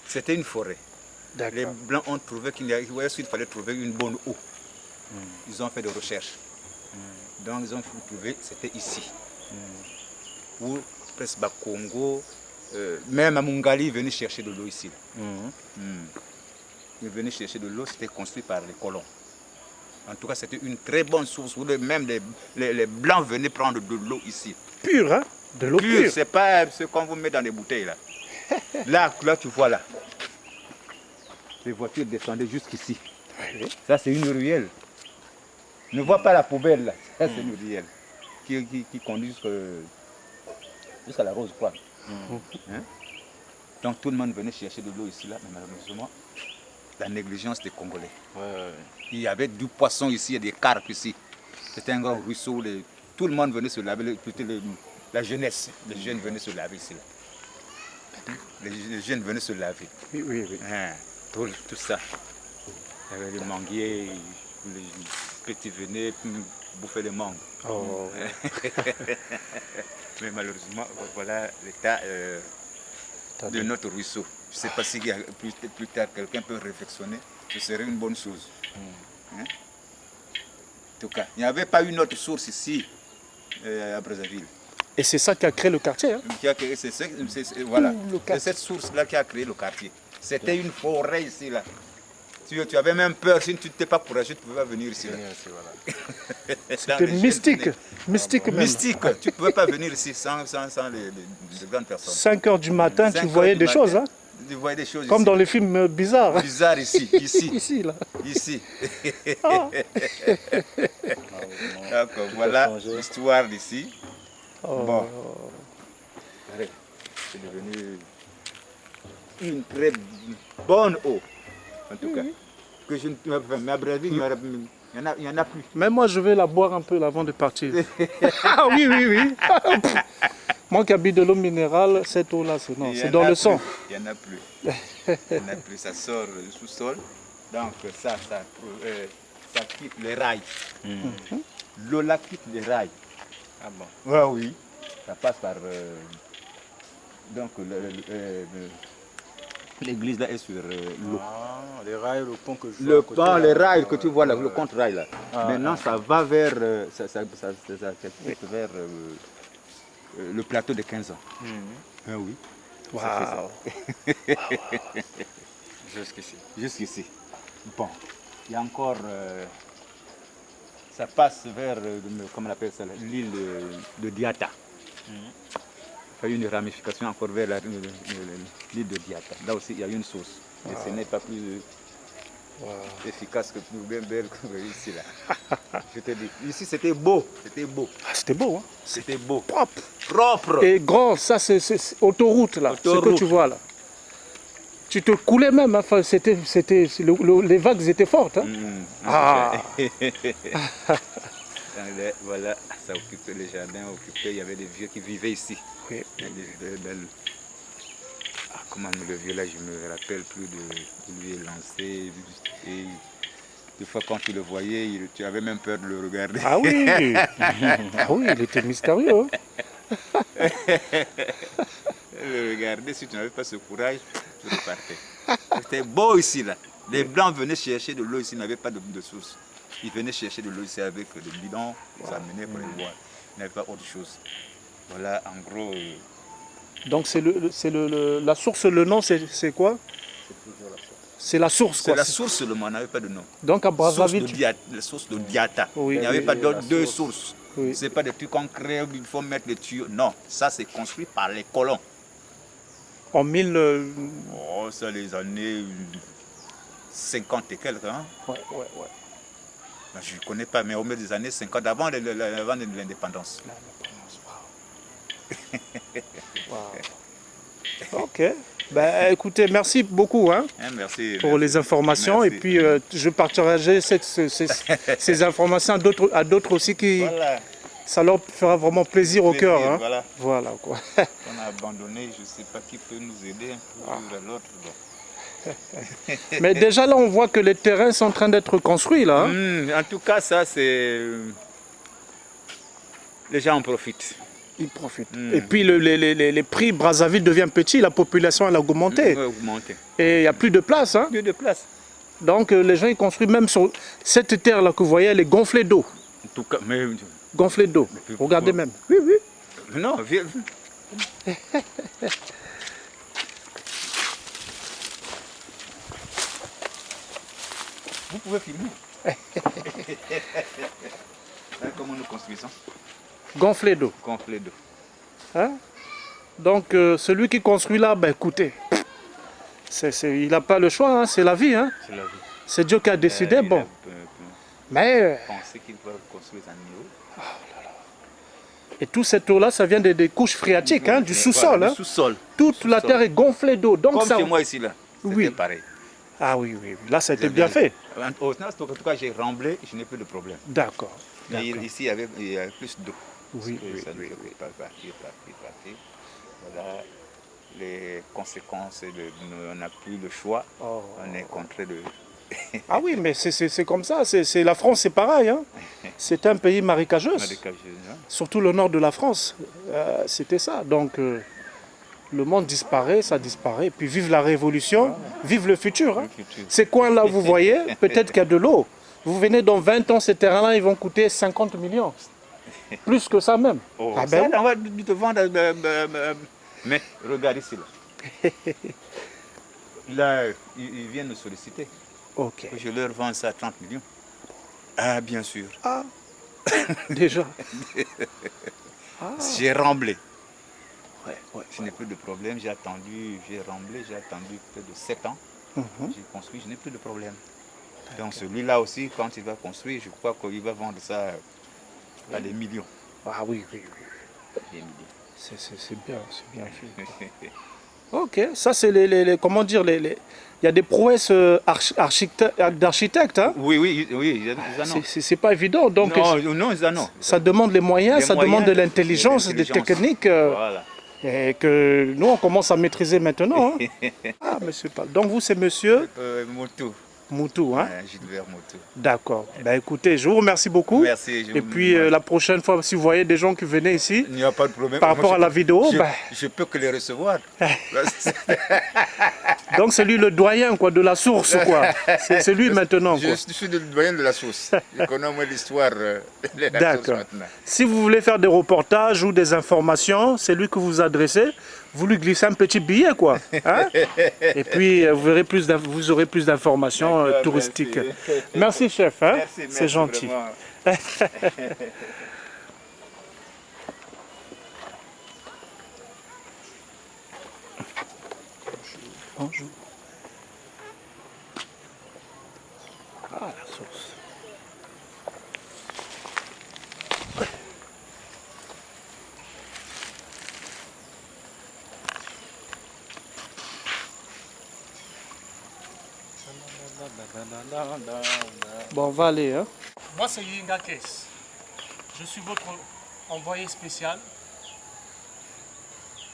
C'était une forêt. Les Blancs ont trouvé qu'il fallait trouver une bonne eau. Ils ont fait des recherches. Donc ils ont trouvé, c'était ici. Où presque Congo, même à Mungali, ils venaient chercher de l'eau ici. Ils venaient chercher de l'eau, c'était construit par les colons. En tout cas, c'était une très bonne source où même les Blancs venaient prendre de l'eau ici. Pure, hein? De l'eau pure. C'est pas ce qu'on vous met dans des bouteilles là. Là, tu vois là. Les voitures descendaient jusqu'ici. Ça, c'est une ruelle. Ne vois pas la poubelle là. Ça, c'est une ruelle qui conduit jusqu'à la Rose Croix. Hein? Donc tout le monde venait chercher de l'eau ici là, mais malheureusement, la négligence des Congolais. Il y avait du poisson ici, il y a des carpes ici. C'était un grand ruisseau où tout le monde venait se laver, la jeunesse, les jeunes venaient se laver ici là. Les jeunes venaient se laver. Oui. Hein? Tout ça. Il y avait les manguiers, les petits venaient bouffer les mangues. Mais malheureusement, voilà l'état de notre ruisseau. Je ne sais pas si plus tard quelqu'un peut réflexionner, ce serait une bonne chose. Hein? En tout cas, il n'y avait pas une autre source ici à Brazzaville. Et c'est ça qui a créé le quartier. Hein? Voilà, c'est cette source-là qui a créé le quartier. C'était une forêt ici, là. Tu avais même peur, si tu n'étais pas courageux, tu ne pouvais pas venir ici. C'était mystique. Mystique même. Mystique, tu ne pouvais pas venir ici sans les grandes personnes. 5 h du matin, tu voyais des choses. Hein? Tu voyais des choses comme ici. dans les films bizarres. Bizarres ici. Ici, là. Ici. Donc voilà l'histoire d'ici. Bon. C'est devenu une très bonne eau. En tout cas, que je ne mais à Brazzaville, il n'y en a plus. Mais moi, je vais la boire un peu avant de partir. Ah oui. Moi qui habite de l'eau minérale, cette eau-là, c'est dans le sang. Il n'y en a plus. Il n'y en a plus. Ça sort du sous-sol. Donc ça quitte les rails. L'eau là quitte les rails. Ah bon? Oui. Ça passe par... donc l'église là est sur l'eau. Les rails, le pont que je vois. Les rails que tu vois là, le contre-rail là. Maintenant ça va vers, vers le plateau de 15 ans. Oui. Waouh. Jusqu'ici. Bon, il y a encore... ça passe vers, comment on appelle ça, l'île de Diata. Il y a une ramification encore vers l'île de Diata. Là aussi, il y a une source. Et ce n'est pas plus efficace que plus bien belle que ici. Là. Je te dis. Ici, c'était beau. C'était beau. Ah, c'était beau, hein? C'était beau. Propre. Et grand, ça, c'est autoroute, là. Ce que tu vois, là. Tu te coulais même. Hein? Enfin, les vagues étaient fortes. Hein? Voilà, ça occupait les jardins, il y avait des vieux qui vivaient ici. Oui. Comment le vieux là, je ne me rappelle plus de lui lancé. Et des fois quand tu le voyais, tu avais même peur de le regarder. Ah oui. Ah oui, il était mystérieux. Hein? Le regarder, si tu n'avais pas ce courage, tu repartais. C'était beau ici là. Les Blancs venaient chercher de l'eau ici, ils n'avaient pas de source. Ils venaient chercher de l'eau ici avec des bidons, ils amenaient pour les boire. Il n'y avait pas autre chose. Voilà, en gros. Donc la source, le nom, c'est quoi? C'est la source. C'est la source seulement, on n'avait pas de nom. Donc à Brazzaville, la source de Diata. Oui, il n'y avait pas deux sources. Oui. Ce n'est pas des trucs concrets où il faut mettre des tuyaux. Non, ça c'est construit par les colons. En 1000... Oh, ça les années 50 et quelques. Hein? Ouais. Je ne connais pas, mais au milieu des années 50, avant l'indépendance. Wow. Ok. Ben, écoutez, merci beaucoup merci, pour les informations. Merci. Et puis, je partagerai ces informations à d'autres aussi qui... Voilà. Ça leur fera vraiment plaisir au cœur. Hein? Voilà quoi. On a abandonné, je ne sais pas qui peut nous aider un peu à l'autre. Mais déjà là, on voit que les terrains sont en train d'être construits là. En tout cas, ça c'est... Les gens en profitent. Ils profitent. Et puis les prix Brazzaville devient petit, la population elle a augmenté. Et il n'y a plus de place. Hein? Plus de place. Donc les gens ils construisent même sur cette terre-là que vous voyez, elle est gonflée d'eau. En tout cas, mais... Gonflée d'eau. Regardez même. Oui, oui. Non, viens. Vous pouvez filmer. Comment nous construisons? Gonflée d'eau. Gonflé d'eau. Hein? Donc celui qui construit là, ben écoutez, il n'a pas le choix, hein, c'est la vie. Hein? C'est la vie. C'est Dieu qui a décidé, bon. Mais... Pensez qu'il va construire un niveau. Et toute cette eau-là, ça vient des couches phréatiques, hein, du sous-sol. Hein. Sous-sol. Toute la terre est gonflée d'eau. Comme ça... chez moi ici, là. Oui. C'était pareil. Ah oui, oui, oui. Là, ça a été bien fait. En tout cas, j'ai remblé, je n'ai plus de problème. D'accord. Ici, il y avait plus d'eau. Oui, oui, ça ne oui. fait pas partir. Voilà les conséquences. On n'a plus le choix. Oh. On est contraint de... Ah oui, mais c'est comme ça. La France, c'est pareil. Hein. C'est un pays marécageux. Surtout le nord de la France. C'était ça. Donc, le monde disparaît, ça disparaît. Puis vive la révolution, vive le futur. Hein. Ces coins-là, vous voyez, peut-être qu'il y a de l'eau. Vous venez dans 20 ans, ces terrains-là, ils vont coûter 50 millions. Plus que ça même. Oh, ah ben, on va te vendre... Mais regarde ici. Là, ils viennent nous solliciter. Ok. Je leur vends ça à 30 millions. Ah, bien sûr. Ah, déjà. J'ai remblé. Ouais, je n'ai plus de problème. J'ai remblé, j'ai attendu près de 7 ans. J'ai construit, je n'ai plus de problème. Donc celui-là aussi, quand il va construire, je crois qu'il va vendre ça à des millions. Ah oui, oui, oui. Des millions. C'est bien fait. Ok, ça c'est comment dire, il y a des prouesses d'architectes. Hein? Oui, ils en ont. C'est pas évident. Donc, non, ils en ont. Ça demande les moyens, ça demande de l'intelligence, des techniques. Voilà. Et que nous, on commence à maîtriser maintenant. Hein? Ah, monsieur Paul. Donc vous, c'est monsieur Moutou. Moutou, hein? Gilbert Moutou. D'accord. Ben, écoutez, je vous remercie beaucoup. Merci. Et puis la prochaine fois, si vous voyez des gens qui venaient ici, il n'y a pas de problème. Par rapport à la vidéo, je peux que les recevoir. Donc c'est lui le doyen quoi, de la source, quoi. C'est lui maintenant. Quoi. Je suis le doyen de la source. Je connais moi l'histoire de la source maintenant. Si vous voulez faire des reportages ou des informations, c'est lui que vous adressez. Vous lui glissez un petit billet, quoi. Hein? Et puis vous aurez plus d'informations touristiques. Merci chef, hein? C'est gentil. Bonjour. Ah, la sauce. Bon, on va aller. Hein? Moi, c'est Yinga Kess. Je suis votre envoyé spécial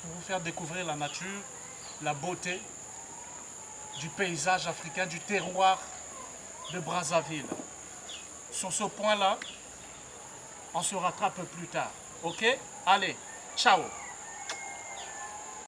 pour vous faire découvrir la nature, la beauté du paysage africain, du terroir de Brazzaville. Sur ce point-là, on se rattrape plus tard. Ok? Allez, ciao!